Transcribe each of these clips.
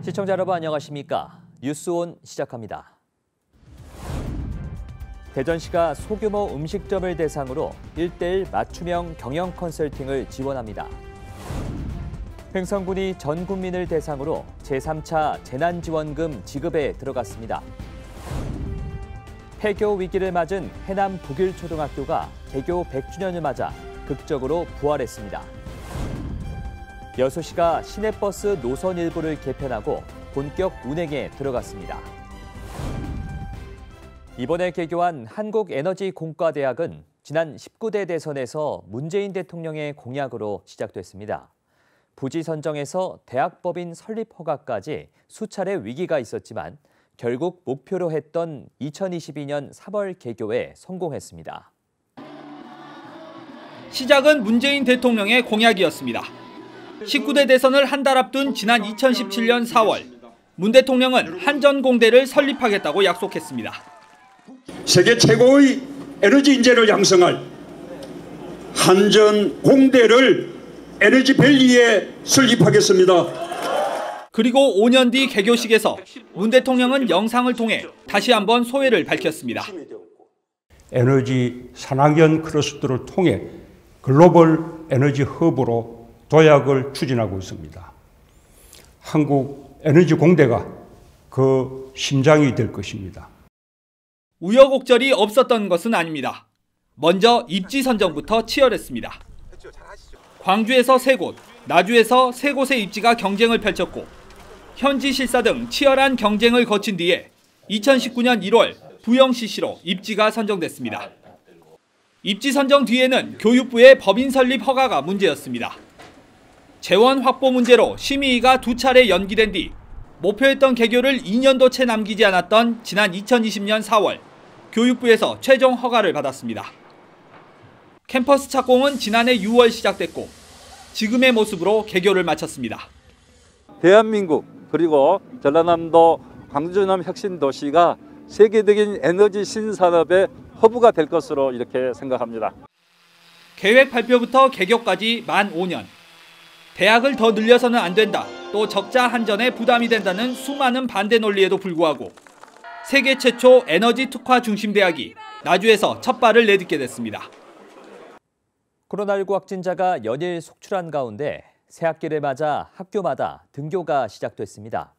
시청자 여러분 안녕하십니까? 뉴스온 시작합니다. 대전시가 소규모 음식점을 대상으로 1:1 맞춤형 경영 컨설팅을 지원합니다. 횡성군이 전 국민을 대상으로 제3차 재난지원금 지급에 들어갔습니다. 폐교 위기를 맞은 해남 북일초등학교가 개교 100주년을 맞아 극적으로 부활했습니다. 여수시가 시내버스 노선 일부를 개편하고 본격 운행에 들어갔습니다. 이번에 개교한 한국에너지공과대학은 지난 19대 대선에서 문재인 대통령의 공약으로 시작됐습니다. 부지 선정에서 대학법인 설립 허가까지 수차례 위기가 있었지만 결국 목표로 했던 2022년 3월 개교에 성공했습니다. 시작은 문재인 대통령의 공약이었습니다. 19대 대선을 한 달 앞둔 지난 2017년 4월, 문 대통령은 한전공대를 설립하겠다고 약속했습니다. 세계 최고의 에너지 인재를 양성할 한전공대를 에너지밸리에 설립하겠습니다. 그리고 5년 뒤 개교식에서 문 대통령은 영상을 통해 다시 한번 소회를 밝혔습니다. 에너지 산학연 클러스터를 통해 글로벌 에너지 허브로 도약을 추진하고 있습니다. 한국에너지공대가 그 심장이 될 것입니다. 우여곡절이 없었던 것은 아닙니다. 먼저 입지 선정부터 치열했습니다. 광주에서 3곳, 나주에서 3곳의 입지가 경쟁을 펼쳤고 현지 실사 등 치열한 경쟁을 거친 뒤에 2019년 1월 부영CC로 입지가 선정됐습니다. 입지 선정 뒤에는 교육부의 법인 설립 허가가 문제였습니다. 재원 확보 문제로 심의가 2차례 연기된 뒤 목표했던 개교를 2년도 채 남기지 않았던 지난 2020년 4월 교육부에서 최종 허가를 받았습니다. 캠퍼스 착공은 지난해 6월 시작됐고 지금의 모습으로 개교를 마쳤습니다. 대한민국 그리고 전라남도 광주남 혁신도시가 세계적인 에너지 신산업의 허브가 될 것으로 이렇게 생각합니다. 계획 발표부터 개교까지 만 5년. 대학을 더 늘려서는 안 된다. 또 적자 한전에 부담이 된다는 수많은 반대 논리에도 불구하고 세계 최초 에너지 특화 중심 대학이 나주에서 첫 발을 내딛게 됐습니다. 코로나19 확진자가 연일 속출한 가운데 새학기를 맞아 학교마다 등교가 시작됐습니다.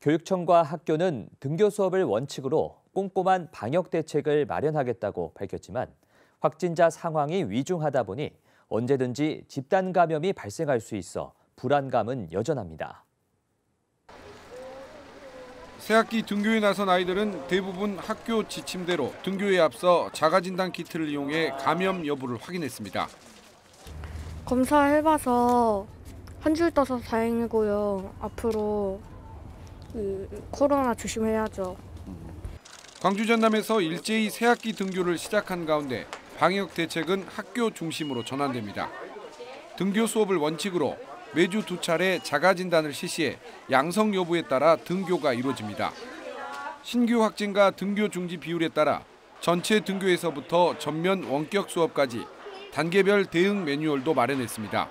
교육청과 학교는 등교 수업을 원칙으로 꼼꼼한 방역 대책을 마련하겠다고 밝혔지만 확진자 상황이 위중하다 보니 언제든지 집단 감염이 발생할 수 있어 불안감은 여전합니다. 새학기 등교에 나선 아이들은 대부분 학교 지침대로 등교에 앞서 자가진단 키트를 이용해 감염 여부를 확인했습니다. 검사해봐서 한 줄 떠서 다행이고요. 앞으로 코로나 조심해야죠. 광주 전남에서 일제히 새학기 등교를 시작한 가운데 방역 대책은 학교 중심으로 전환됩니다. 등교 수업을 원칙으로 매주 2차례 자가진단을 실시해 양성 여부에 따라 등교가 이루어집니다. 신규 확진과 등교 중지 비율에 따라 전체 등교에서부터 전면 원격 수업까지 단계별 대응 매뉴얼도 마련했습니다.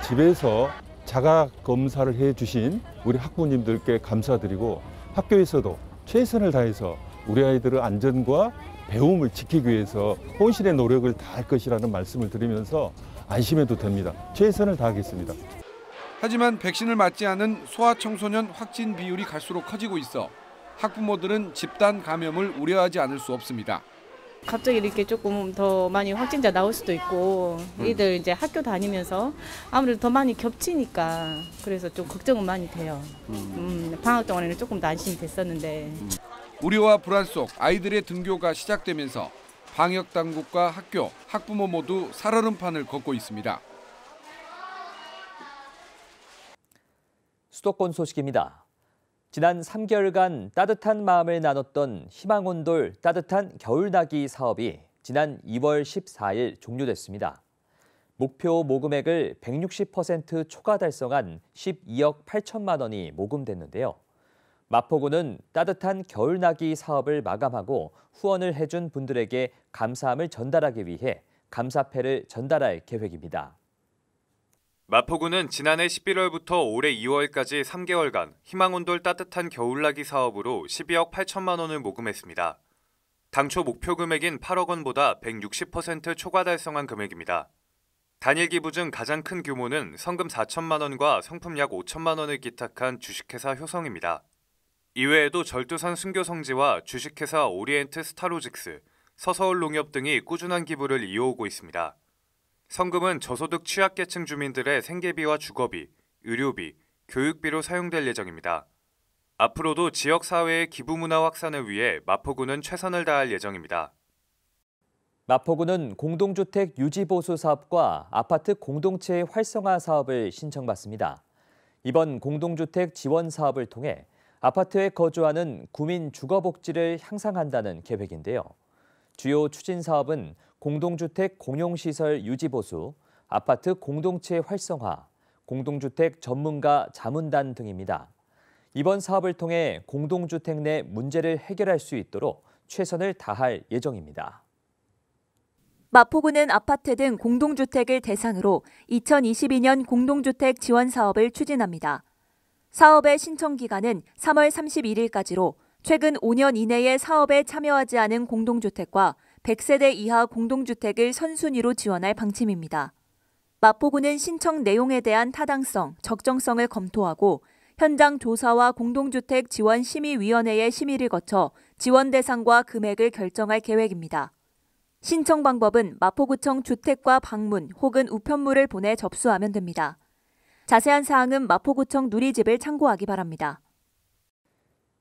집에서 자가 검사를 해주신 우리 학부모님들께 감사드리고 학교에서도 최선을 다해서 우리 아이들의 안전과 배움을 지키기 위해서 혼신의 노력을 다할 것이라는 말씀을 드리면서 안심해도 됩니다. 최선을 다하겠습니다. 하지만 백신을 맞지 않은 소아청소년 확진 비율이 갈수록 커지고 있어 학부모들은 집단 감염을 우려하지 않을 수 없습니다. 갑자기 이렇게 조금 더 많이 확진자 나올 수도 있고 애들 이제 학교 다니면서 아무래도 더 많이 겹치니까 그래서 좀 걱정은 많이 돼요. 방학 동안에는 조금 더 안심이 됐었는데. 우려와 불안 속 아이들의 등교가 시작되면서 방역 당국과 학교, 학부모 모두 살얼음판을 걷고 있습니다. 수도권 소식입니다. 지난 3개월간 따뜻한 마음을 나눴던 희망온돌 따뜻한 겨울나기 사업이 지난 2월 14일 종료됐습니다. 목표 모금액을 160% 초과 달성한 12억 8천만 원이 모금됐는데요. 마포구는 따뜻한 겨울나기 사업을 마감하고 후원을 해준 분들에게 감사함을 전달하기 위해 감사패를 전달할 계획입니다. 마포구는 지난해 11월부터 올해 2월까지 3개월간 희망온돌 따뜻한 겨울나기 사업으로 12억 8천만 원을 모금했습니다. 당초 목표 금액인 8억 원보다 160% 초과 달성한 금액입니다. 단일 기부 중 가장 큰 규모는 성금 4천만 원과 상품 약 5천만 원을 기탁한 주식회사 효성입니다. 이외에도 절두산 순교성지와 주식회사 오리엔트 스타로직스, 서서울농협 등이 꾸준한 기부를 이어오고 있습니다. 성금은 저소득 취약계층 주민들의 생계비와 주거비, 의료비, 교육비로 사용될 예정입니다. 앞으로도 지역사회의 기부 문화 확산을 위해 마포구는 최선을 다할 예정입니다. 마포구는 공동주택 유지보수 사업과 아파트 공동체 활성화 사업을 신청받습니다. 이번 공동주택 지원 사업을 통해 아파트에 거주하는 구민 주거복지를 향상한다는 계획인데요. 주요 추진 사업은 공동주택 공용시설 유지보수, 아파트 공동체 활성화, 공동주택 전문가 자문단 등입니다. 이번 사업을 통해 공동주택 내 문제를 해결할 수 있도록 최선을 다할 예정입니다. 마포구는 아파트 등 공동주택을 대상으로 2022년 공동주택 지원 사업을 추진합니다. 사업의 신청 기간은 3월 31일까지로 최근 5년 이내에 사업에 참여하지 않은 공동주택과 100세대 이하 공동주택을 선순위로 지원할 방침입니다. 마포구는 신청 내용에 대한 타당성, 적정성을 검토하고 현장 조사와 공동주택 지원 심의위원회의 심의를 거쳐 지원 대상과 금액을 결정할 계획입니다. 신청 방법은 마포구청 주택과 방문 혹은 우편물을 보내 접수하면 됩니다. 자세한 사항은 마포구청 누리집을 참고하기 바랍니다.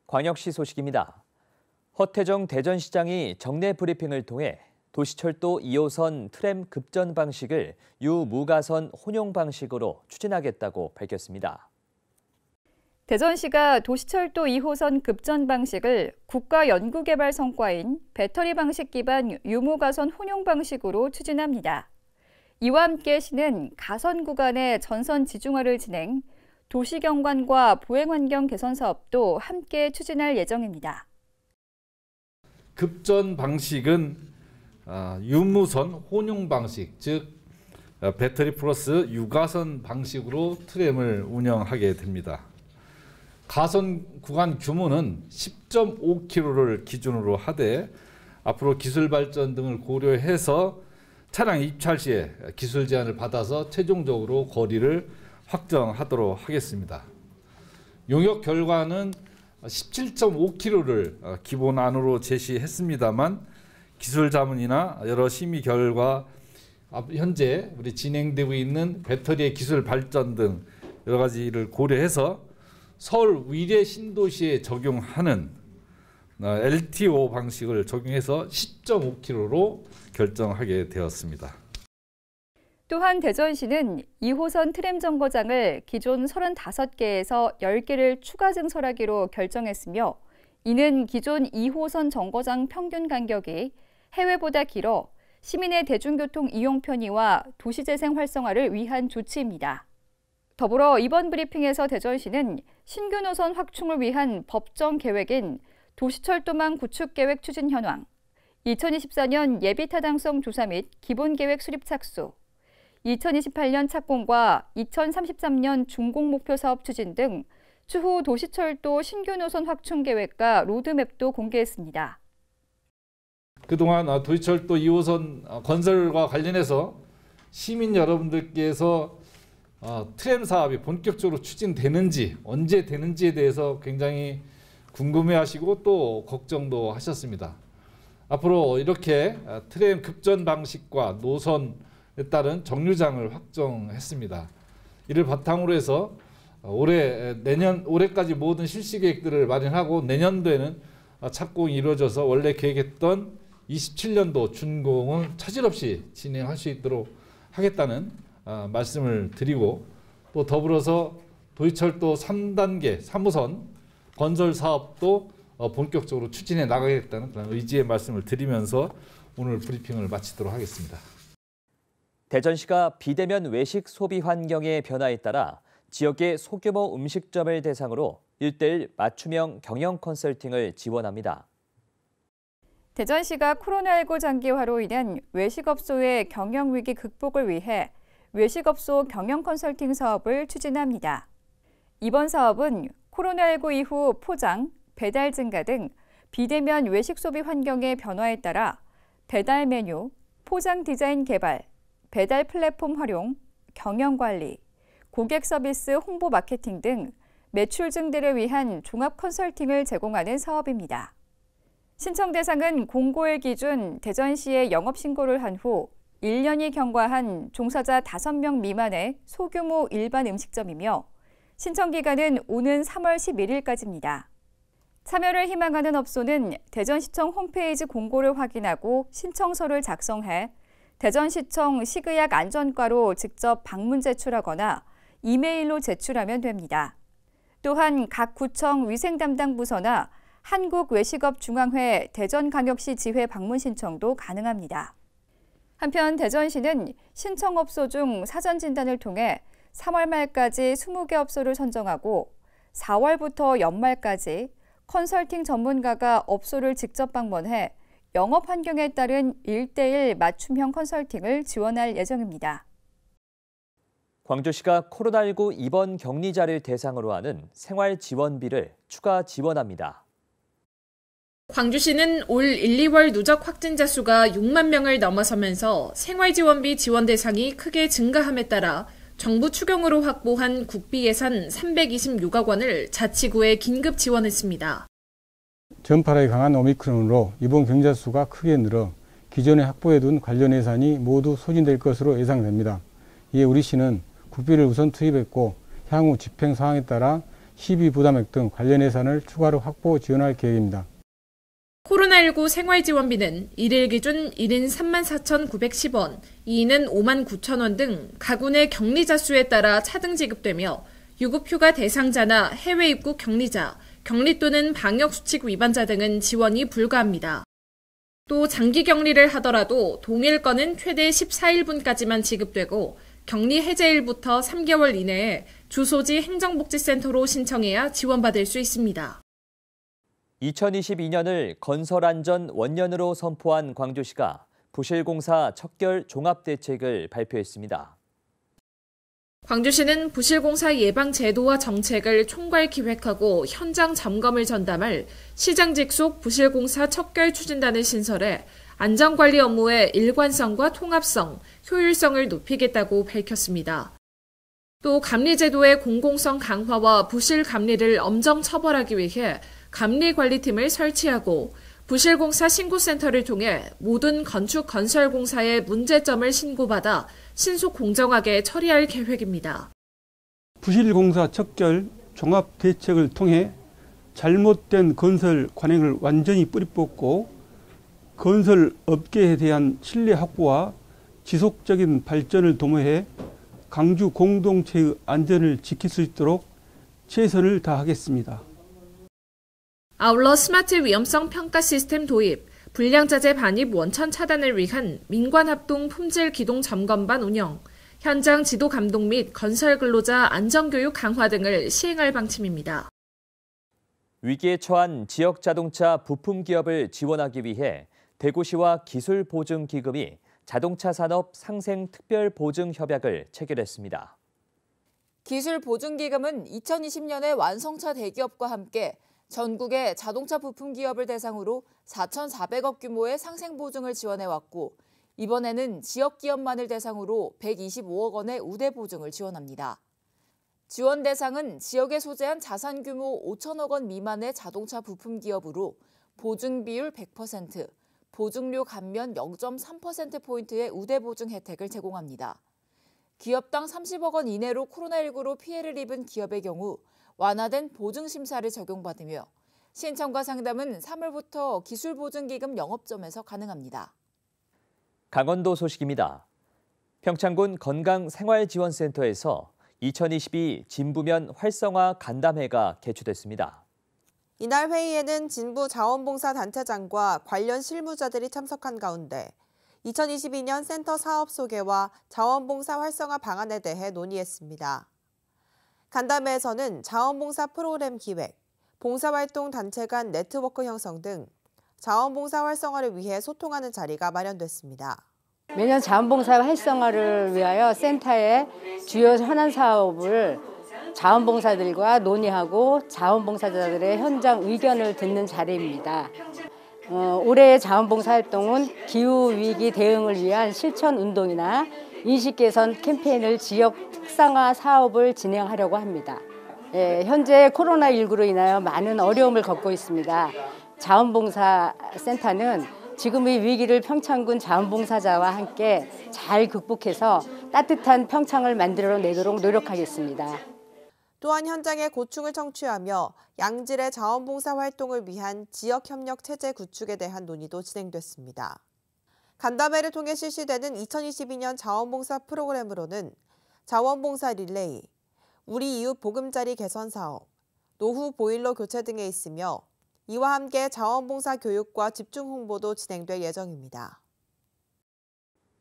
광역시 소식입니다. 허태정 대전시장이 정례 브리핑을 통해 도시철도 2호선 트램 급전 방식을 유무가선 혼용 방식으로 추진하겠다고 밝혔습니다. 대전시가 도시철도 2호선 급전 방식을 국가 연구개발 성과인 배터리 방식 기반 유무가선 혼용 방식으로 추진합니다. 이와 함께 시는 가선 구간의 전선 지중화를 진행, 도시경관과 보행환경 개선 사업도 함께 추진할 예정입니다. 급전 방식은 유무선 혼용 방식, 즉 배터리 플러스 유가선 방식으로 트램을 운영하게 됩니다. 가선 구간 규모는 10.5km를 기준으로 하되 앞으로 기술 발전 등을 고려해서 차량 입찰 시에 기술 제한을 받아서 최종적으로 거리를 확정하도록 하겠습니다. 용역 결과는 17.5km를 기본 안으로 제시했습니다만 기술 자문이나 여러 심의 결과 현재 우리 진행되고 있는 배터리의 기술 발전 등 여러 가지를 고려해서 서울 위례 신도시에 적용하는 LTO 방식을 적용해서 10.5km로 결정하게 되었습니다. 또한 대전시는 2호선 트램 정거장을 기존 35개에서 10개를 추가 증설하기로 결정했으며 이는 기존 2호선 정거장 평균 간격이 해외보다 길어 시민의 대중교통 이용 편의와 도시재생 활성화를 위한 조치입니다. 더불어 이번 브리핑에서 대전시는 신규 노선 확충을 위한 법정 계획인 도시철도망 구축계획 추진 현황, 2024년 예비타당성 조사 및 기본계획 수립 착수, 2028년 착공과 2033년 준공 목표 사업 추진 등 추후 도시철도 신규 노선 확충 계획과 로드맵도 공개했습니다. 그동안 도시철도 2호선 건설과 관련해서 시민 여러분들께서 트램 사업이 본격적으로 추진되는지 언제 되는지에 대해서 굉장히 궁금해하시고 또 걱정도 하셨습니다. 앞으로 이렇게 트램 급전 방식과 노선에 따른 정류장을 확정했습니다. 이를 바탕으로 해서 올해까지 모든 실시 계획들을 마련하고 내년도에는 착공이 이루어져서 원래 계획했던 27년도 준공은 차질 없이 진행할 수 있도록 하겠다는 말씀을 드리고 또 더불어서 도시철도 3단계 3호선 건설 사업도 본격적으로 추진해 나가겠다는 그런 의지의 말씀을 드리면서 오늘 브리핑을 마치도록 하겠습니다. 대전시가 비대면 외식 소비 환경의 변화에 따라 지역의 소규모 음식점을 대상으로 1:1 맞춤형 경영 컨설팅을 지원합니다. 대전시가 코로나19 장기화로 인한 외식업소의 경영 위기 극복을 위해 외식업소 경영 컨설팅 사업을 추진합니다. 이번 사업은 코로나19 이후 포장, 배달 증가 등 비대면 외식 소비 환경의 변화에 따라 배달 메뉴, 포장 디자인 개발, 배달 플랫폼 활용, 경영 관리, 고객 서비스 홍보 마케팅 등 매출 증대를 위한 종합 컨설팅을 제공하는 사업입니다. 신청 대상은 공고일 기준 대전시에 영업신고를 한 후 1년이 경과한 종사자 5명 미만의 소규모 일반 음식점이며 신청 기간은 오는 3월 11일까지입니다. 참여를 희망하는 업소는 대전시청 홈페이지 공고를 확인하고 신청서를 작성해 대전시청 식의약 안전과로 직접 방문 제출하거나 이메일로 제출하면 됩니다. 또한 각 구청 위생 담당 부서나 한국외식업중앙회 대전광역시 지회 방문 신청도 가능합니다. 한편 대전시는 신청업소 중 사전 진단을 통해 3월 말까지 20개 업소를 선정하고 4월부터 연말까지 컨설팅 전문가가 업소를 직접 방문해 영업 환경에 따른 1:1 맞춤형 컨설팅을 지원할 예정입니다. 광주시가 코로나19 입원 격리자를 대상으로 하는 생활지원비를 추가 지원합니다. 광주시는 올 1, 2월 누적 확진자 수가 6만 명을 넘어서면서 생활지원비 지원 대상이 크게 증가함에 따라 정부 추경으로 확보한 국비 예산 326억 원을 자치구에 긴급 지원했습니다. 전파력이 강한 오미크론으로 입원 격리자 수가 크게 늘어 기존에 확보해둔 관련 예산이 모두 소진될 것으로 예상됩니다. 이에 우리 시는 국비를 우선 투입했고 향후 집행 사항에 따라 시비 부담액 등 관련 예산을 추가로 확보 지원할 계획입니다. 코로나19 생활지원비는 1일 기준 1인 34,910원, 2인은 59,000원 등 가구 내 격리자 수에 따라 차등 지급되며 유급휴가 대상자나 해외 입국 격리자, 격리 또는 방역수칙 위반자 등은 지원이 불가합니다. 또 장기 격리를 하더라도 동일건은 최대 14일분까지만 지급되고 격리 해제일부터 3개월 이내에 주소지 행정복지센터로 신청해야 지원받을 수 있습니다. 2022년을 건설안전 원년으로 선포한 광주시가 부실공사 척결 종합대책을 발표했습니다. 광주시는 부실공사 예방 제도와 정책을 총괄 기획하고 현장 점검을 전담할 시장 직속 부실공사 척결 추진단을 신설해 안전관리 업무의 일관성과 통합성, 효율성을 높이겠다고 밝혔습니다. 또 감리제도의 공공성 강화와 부실 감리를 엄정 처벌하기 위해 감리관리팀을 설치하고 부실공사 신고센터를 통해 모든 건축건설공사의 문제점을 신고받아 신속 공정하게 처리할 계획입니다. 부실공사 척결 종합대책을 통해 잘못된 건설 관행을 완전히 뿌리 뽑고 건설 업계에 대한 신뢰 확보와 지속적인 발전을 도모해 광주 공동체의 안전을 지킬 수 있도록 최선을 다하겠습니다. 아울러 스마트 위험성 평가 시스템 도입, 불량자재 반입 원천 차단을 위한 민관합동 품질 기동 점검반 운영, 현장 지도 감독 및 건설 근로자 안전교육 강화 등을 시행할 방침입니다. 위기에 처한 지역 자동차 부품 기업을 지원하기 위해 대구시와 기술보증기금이 자동차 산업 상생 특별보증협약을 체결했습니다. 기술보증기금은 2020년에 완성차 대기업과 함께 전국의 자동차 부품 기업을 대상으로 4,400억 규모의 상생 보증을 지원해왔고 이번에는 지역 기업만을 대상으로 125억 원의 우대 보증을 지원합니다. 지원 대상은 지역에 소재한 자산 규모 5천억 원 미만의 자동차 부품 기업으로 보증 비율 100%, 보증료 감면 0.3%포인트의 우대 보증 혜택을 제공합니다. 기업당 30억 원 이내로 코로나19로 피해를 입은 기업의 경우 완화된 보증심사를 적용받으며 신청과 상담은 3월부터 기술보증기금 영업점에서 가능합니다. 강원도 소식입니다. 평창군 건강생활지원센터에서 2022 진부면 활성화 간담회가 개최됐습니다. 이날 회의에는 진부 자원봉사단체장과 관련 실무자들이 참석한 가운데 2022년 센터 사업 소개와 자원봉사 활성화 방안에 대해 논의했습니다. 간담회에서는 자원봉사 프로그램 기획, 봉사활동 단체 간 네트워크 형성 등 자원봉사 활성화를 위해 소통하는 자리가 마련됐습니다. 매년 자원봉사 활성화를 위하여 센터의 주요 현안 사업을 자원봉사들과 논의하고 자원봉사자들의 현장 의견을 듣는 자리입니다. 올해의 자원봉사 활동은 기후위기 대응을 위한 실천운동이나 인식개선 캠페인을 지역 특성화 사업을 진행하려고 합니다. 현재 코로나19로 인하여 많은 어려움을 겪고 있습니다. 자원봉사센터는 지금의 위기를 평창군 자원봉사자와 함께 잘 극복해서 따뜻한 평창을 만들어내도록 노력하겠습니다. 또한 현장의 고충을 청취하며 양질의 자원봉사 활동을 위한 지역협력 체제 구축에 대한 논의도 진행됐습니다. 간담회를 통해 실시되는 2022년 자원봉사 프로그램으로는 자원봉사 릴레이, 우리 이웃 보금자리 개선 사업, 노후 보일러 교체 등에 있으며 이와 함께 자원봉사 교육과 집중 홍보도 진행될 예정입니다.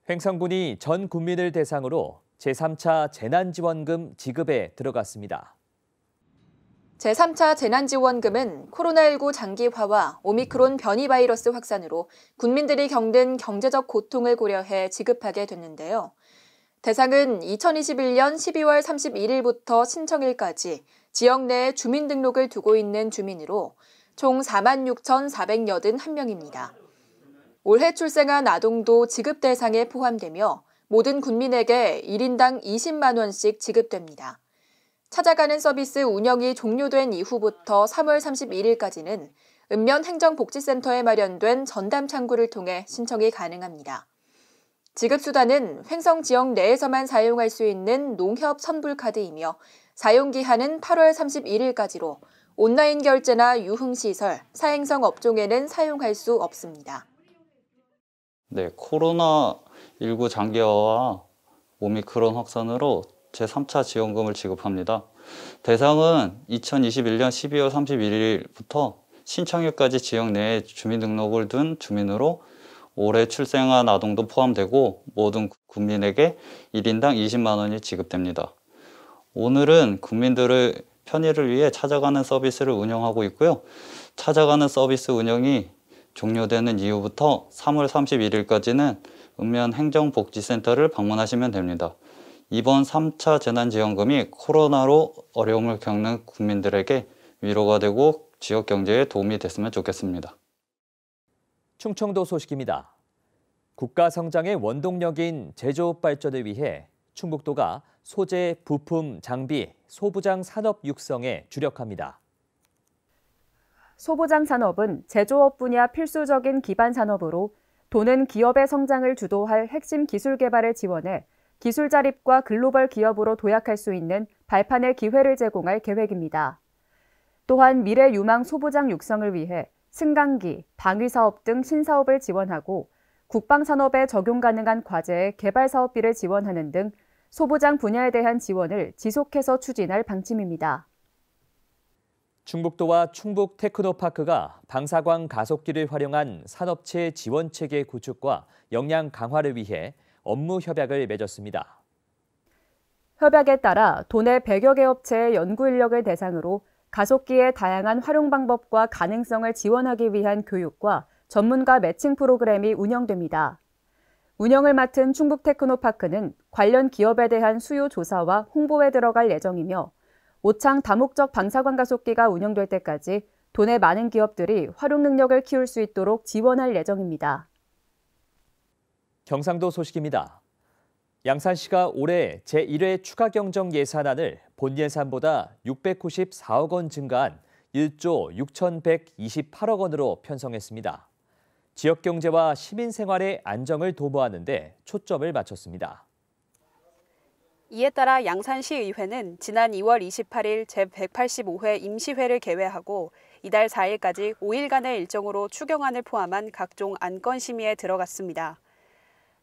횡성군이 전 국민을 대상으로 제3차 재난지원금 지급에 들어갔습니다. 제3차 재난지원금은 코로나19 장기화와 오미크론 변이 바이러스 확산으로 국민들이 겪는 경제적 고통을 고려해 지급하게 됐는데요. 대상은 2021년 12월 31일부터 신청일까지 지역 내에 주민등록을 두고 있는 주민으로 총 46,481명입니다. 올해 출생한 아동도 지급 대상에 포함되며 모든 국민에게 1인당 20만 원씩 지급됩니다. 찾아가는 서비스 운영이 종료된 이후부터 3월 31일까지는 읍면행정복지센터에 마련된 전담 창구를 통해 신청이 가능합니다. 지급 수단은 횡성 지역 내에서만 사용할 수 있는 농협 선불카드이며 사용 기한은 8월 31일까지로 온라인 결제나 유흥시설, 사행성 업종에는 사용할 수 없습니다. 네, 코로나19 장기화와 오미크론 확산으로 제3차 지원금을 지급합니다. 대상은 2021년 12월 31일부터 신청일까지 지역 내에 주민등록을 둔 주민으로 올해 출생한 아동도 포함되고 모든 국민에게 1인당 20만 원이 지급됩니다. 오늘은 국민들의 편의를 위해 찾아가는 서비스를 운영하고 있고요. 찾아가는 서비스 운영이 종료되는 이후부터 3월 31일까지는 읍면행정복지센터를 방문하시면 됩니다. 이번 3차 재난지원금이 코로나로 어려움을 겪는 국민들에게 위로가 되고 지역 경제에 도움이 됐으면 좋겠습니다. 충청도 소식입니다. 국가 성장의 원동력인 제조업 발전을 위해 충북도가 소재, 부품, 장비, 소부장 산업 육성에 주력합니다. 소부장 산업은 제조업 분야 필수적인 기반 산업으로 도는 기업의 성장을 주도할 핵심 기술 개발을 지원해 기술 자립과 글로벌 기업으로 도약할 수 있는 발판의 기회를 제공할 계획입니다. 또한 미래 유망 소부장 육성을 위해 승강기, 방위사업 등 신사업을 지원하고 국방산업에 적용 가능한 과제의 개발 사업비를 지원하는 등 소부장 분야에 대한 지원을 지속해서 추진할 방침입니다. 충북도와 충북 테크노파크가 방사광 가속기를 활용한 산업체 지원 체계 구축과 역량 강화를 위해 업무 협약을 맺었습니다. 협약에 따라 도내 100여 개 업체의 연구 인력을 대상으로 가속기의 다양한 활용 방법과 가능성을 지원하기 위한 교육과 전문가 매칭 프로그램이 운영됩니다. 운영을 맡은 충북 테크노파크는 관련 기업에 대한 수요 조사와 홍보에 들어갈 예정이며 오창 다목적 방사광 가속기가 운영될 때까지 도내 많은 기업들이 활용 능력을 키울 수 있도록 지원할 예정입니다. 경상도 소식입니다. 양산시가 올해 제1회 추가 경정 예산안을 본 예산보다 694억 원 증가한 1조 6,128억 원으로 편성했습니다. 지역 경제와 시민 생활의 안정을 도모하는 데 초점을 맞췄습니다. 이에 따라 양산시의회는 지난 2월 28일 제185회 임시회를 개회하고 이달 4일까지 5일간의 일정으로 추경안을 포함한 각종 안건 심의에 들어갔습니다.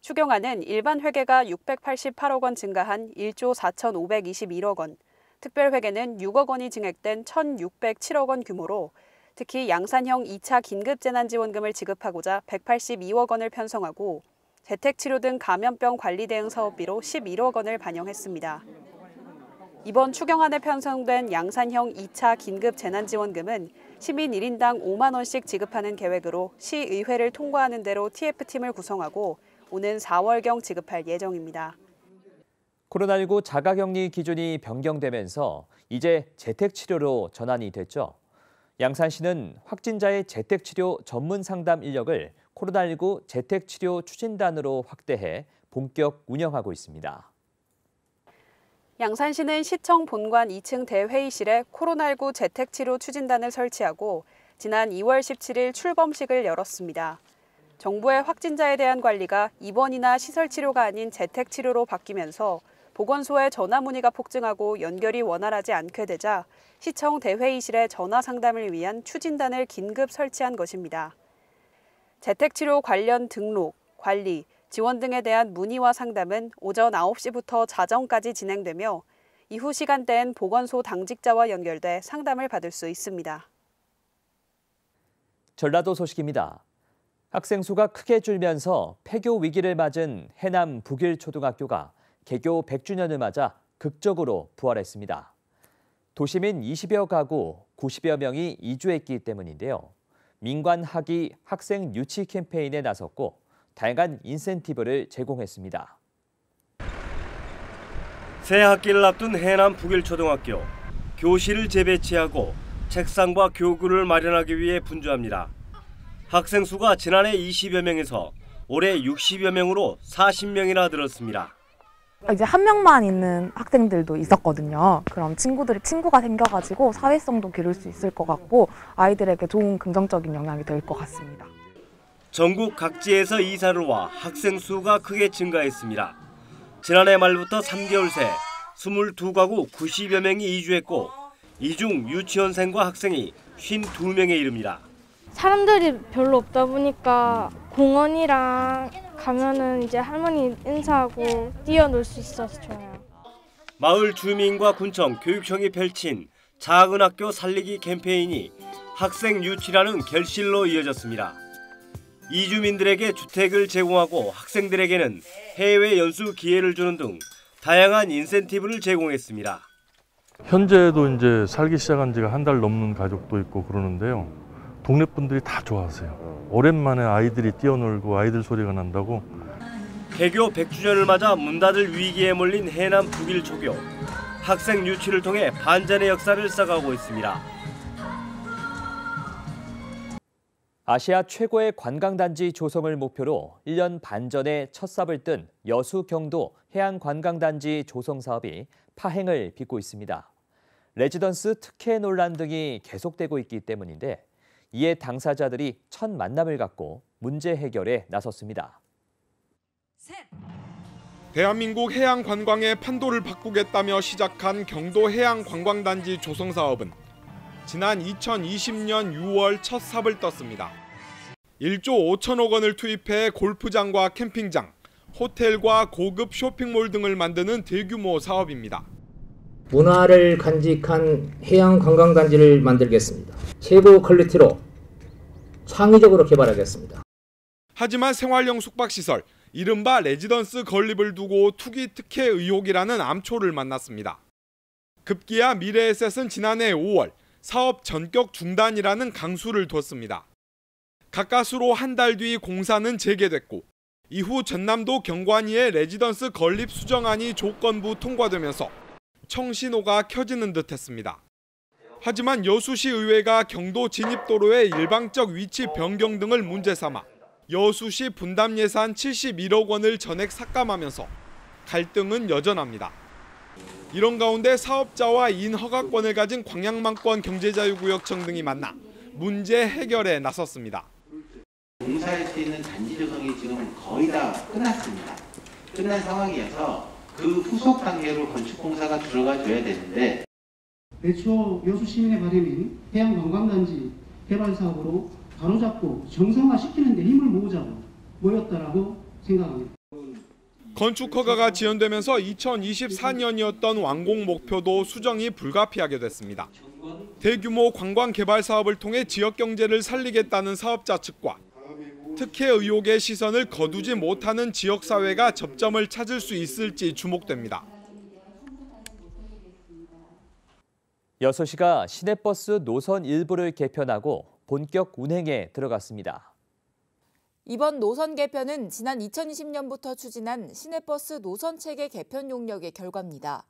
추경안은 일반 회계가 688억 원 증가한 1조 4,521억 원, 특별회계는 6억 원이 증액된 1,607억 원 규모로 특히 양산형 2차 긴급재난지원금을 지급하고자 182억 원을 편성하고 재택치료 등 감염병 관리 대응 사업비로 11억 원을 반영했습니다. 이번 추경안에 편성된 양산형 2차 긴급재난지원금은 시민 1인당 5만 원씩 지급하는 계획으로 시의회를 통과하는 대로 TF팀을 구성하고 오는 4월경 지급할 예정입니다. 코로나19 자가격리 기준이 변경되면서 이제 재택치료로 전환이 됐죠. 양산시는 확진자의 재택치료 전문 상담 인력을 코로나19 재택치료 추진단으로 확대해 본격 운영하고 있습니다. 양산시는 시청 본관 2층 대회의실에 코로나19 재택치료 추진단을 설치하고 지난 2월 17일 출범식을 열었습니다. 정부의 확진자에 대한 관리가 입원이나 시설치료가 아닌 재택치료로 바뀌면서 보건소에 전화 문의가 폭증하고 연결이 원활하지 않게 되자 시청 대회의실에 전화 상담을 위한 추진단을 긴급 설치한 것입니다. 재택치료 관련 등록, 관리, 지원 등에 대한 문의와 상담은 오전 9시부터 자정까지 진행되며 이후 시간대엔 보건소 당직자와 연결돼 상담을 받을 수 있습니다. 전라도 소식입니다. 학생 수가 크게 줄면서 폐교 위기를 맞은 해남 북일초등학교가 개교 100주년을 맞아 극적으로 부활했습니다. 도시민 20여 가구 90여 명이 이주했기 때문인데요. 민관 학위 학생 유치 캠페인에 나섰고 다양한 인센티브를 제공했습니다. 새 학기를 앞둔 해남 북일초등학교. 교실을 재배치하고 책상과 교구를 마련하기 위해 분주합니다. 학생 수가 지난해 20여 명에서 올해 60여 명으로 40명이나 늘었습니다. 이제 한 명만 있는 학생들도 있었거든요. 그럼 친구가 생겨가지고 사회성도 기를 수 있을 것 같고 아이들에게 좋은 긍정적인 영향이 될 것 같습니다. 전국 각지에서 이사를 와 학생 수가 크게 증가했습니다. 지난해 말부터 3개월 새 22가구 90여 명이 이주했고 이 중 유치원생과 학생이 52명에 이릅니다. 사람들이 별로 없다 보니까 공원이랑 가면은 이제 할머니 인사하고 뛰어놀 수 있어서 좋아요. 마을 주민과 군청, 교육청이 펼친 작은 학교 살리기 캠페인이 학생 유치라는 결실로 이어졌습니다. 이주민들에게 주택을 제공하고 학생들에게는 해외 연수 기회를 주는 등 다양한 인센티브를 제공했습니다. 현재도 이제 살기 시작한 지가 한 달 넘는 가족도 있고 그러는데요. 동네 분들이 다 좋아하세요. 오랜만에 아이들이 뛰어놀고 아이들 소리가 난다고. 개교 100주년을 맞아 문 닫을 위기에 몰린 해남 북일초교. 학생 유치를 통해 반전의 역사를 써가고 있습니다. 아시아 최고의 관광단지 조성을 목표로 1년 반 전에 첫 삽을 뜬 여수경도 해양관광단지 조성 사업이 파행을 빚고 있습니다. 레지던스 특혜 논란 등이 계속되고 있기 때문인데 이에 당사자들이 첫 만남을 갖고 문제 해결에 나섰습니다. 대한민국 해양 관광의 판도를 바꾸겠다며 시작한 경도 해양 관광단지 조성 사업은 지난 2020년 6월 첫 삽을 떴습니다. 1조 5천억 원을 투입해 골프장과 캠핑장, 호텔과 고급 쇼핑몰 등을 만드는 대규모 사업입니다. 문화를 간직한 해양 관광단지를 만들겠습니다. 최고 퀄리티로 창의적으로 개발하겠습니다. 하지만 생활형 숙박시설, 이른바 레지던스 건립을 두고 투기 특혜 의혹이라는 암초를 만났습니다. 급기야 미래에셋은 지난해 5월 사업 전격 중단이라는 강수를 뒀습니다. 가까스로 한 달 뒤 공사는 재개됐고 이후 전남도 경관위의 레지던스 건립 수정안이 조건부 통과되면서 청신호가 켜지는 듯했습니다. 하지만 여수시 의회가 경도 진입도로의 일방적 위치 변경 등을 문제 삼아 여수시 분담 예산 71억 원을 전액 삭감하면서 갈등은 여전합니다. 이런 가운데 사업자와 인허가권을 가진 광양만권 경제자유구역청 등이 만나 문제 해결에 나섰습니다. 공사할 수 있는 단지 조성이 지금 거의 다 끝났습니다. 끝난 상황이어서 그 후속 단계로 건축 공사가 들어가줘야 되는데 애초 여수 시민의 바람인 해양관광단지 개발 사업으로 바로잡고 정상화시키는 데 힘을 모으자고 모였다라고 생각합니다. 건축 허가가 지연되면서 2024년이었던 완공 목표도 수정이 불가피하게 됐습니다. 대규모 관광 개발 사업을 통해 지역 경제를 살리겠다는 사업자 측과 특혜 의혹의 시선을 거두지 못하는 지역 사회가 접점을 찾을 수 있을지 주목됩니다. 여수시가 시내버스 노선 일부를 개편하고 본격 운행에 들어갔습니다. 이번 노선 개편은 지난 2020년부터 추진한 시내버스 노선체계 개편 용역의 결과입니다.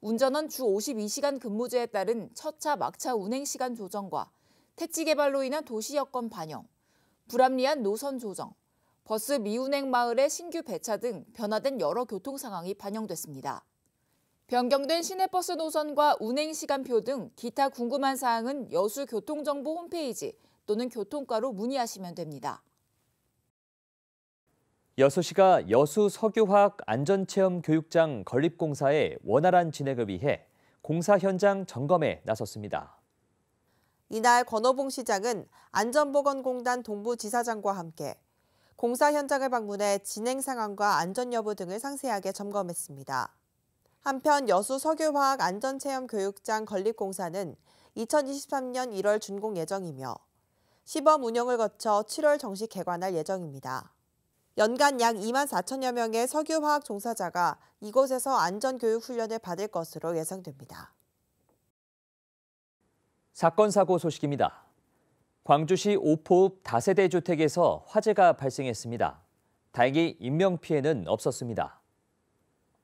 운전원 주 52시간 근무제에 따른 첫차 막차 운행시간 조정과 택지 개발로 인한 도시 여건 반영, 불합리한 노선 조정, 버스 미운행 마을의 신규 배차 등 변화된 여러 교통 상황이 반영됐습니다. 변경된 시내버스 노선과 운행시간표 등 기타 궁금한 사항은 여수교통정보 홈페이지 또는 교통과로 문의하시면 됩니다. 여수시가 여수 석유화학 안전체험 교육장 건립공사의 원활한 진행을 위해 공사 현장 점검에 나섰습니다. 이날 권오봉 시장은 안전보건공단 동부지사장과 함께 공사 현장을 방문해 진행 상황과 안전 여부 등을 상세하게 점검했습니다. 한편 여수 석유화학 안전체험 교육장 건립공사는 2023년 1월 준공 예정이며 시범 운영을 거쳐 7월 정식 개관할 예정입니다. 연간 약 2만 4천여 명의 석유화학 종사자가 이곳에서 안전교육 훈련을 받을 것으로 예상됩니다. 사건 사고 소식입니다. 광주시 오포읍 다세대 주택에서 화재가 발생했습니다. 다행히 인명피해는 없었습니다.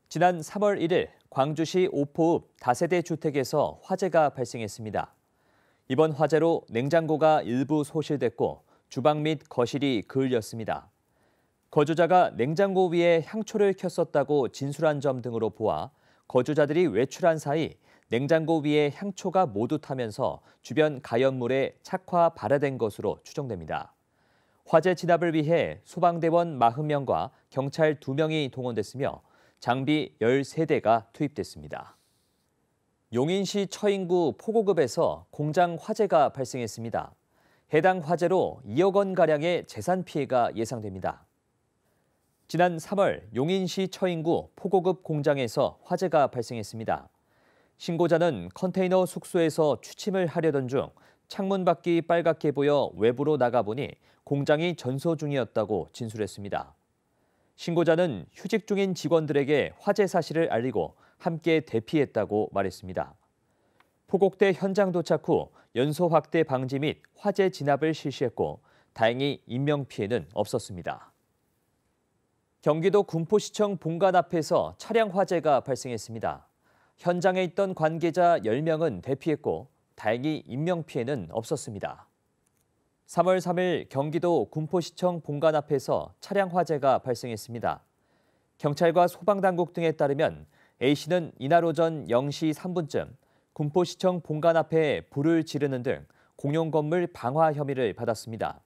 지난 3월 1일 광주시 오포읍 다세대 주택에서 화재가 발생했습니다. 이번 화재로 냉장고가 일부 소실됐고 주방 및 거실이 그을렸습니다. 거주자가 냉장고 위에 향초를 켰었다고 진술한 점 등으로 보아 거주자들이 외출한 사이 냉장고 위에 향초가 모두 타면서 주변 가연물에 착화 발화된 것으로 추정됩니다. 화재 진압을 위해 소방대원 40명과 경찰 2명이 동원됐으며 장비 13대가 투입됐습니다. 용인시 처인구 포고급에서 공장 화재가 발생했습니다. 해당 화재로 2억 원가량의 재산 피해가 예상됩니다. 지난 3월 용인시 처인구 포고급 공장에서 화재가 발생했습니다. 신고자는 컨테이너 숙소에서 취침을 하려던 중 창문 밖이 빨갛게 보여 외부로 나가보니 공장이 전소 중이었다고 진술했습니다. 신고자는 휴직 중인 직원들에게 화재 사실을 알리고 함께 대피했다고 말했습니다. 포곡대 현장 도착 후 연소 확대 방지 및 화재 진압을 실시했고 다행히 인명피해는 없었습니다. 경기도 군포시청 본관 앞에서 차량 화재가 발생했습니다. 현장에 있던 관계자 10명은 대피했고 다행히 인명피해는 없었습니다. 3월 3일 경기도 군포시청 본관 앞에서 차량 화재가 발생했습니다. 경찰과 소방당국 등에 따르면 A씨는 이날 오전 0시 3분쯤 군포시청 본관 앞에 불을 지르는 등 공용건물 방화 혐의를 받았습니다.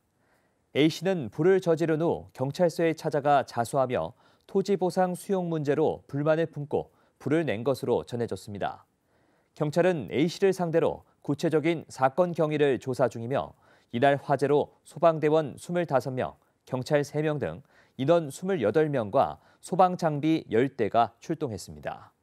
A씨는 불을 저지른 후 경찰서에 찾아가 자수하며 토지보상 수용 문제로 불만을 품고 불을 낸 것으로 전해졌습니다. 경찰은 A씨를 상대로 구체적인 사건 경위를 조사 중이며 이날 화재로 소방대원 25명, 경찰 3명 등 인원 28명과 소방장비 10대가 출동했습니다.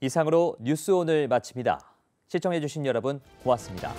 이상으로 뉴스 오늘 마칩니다. 시청해주신 여러분 고맙습니다.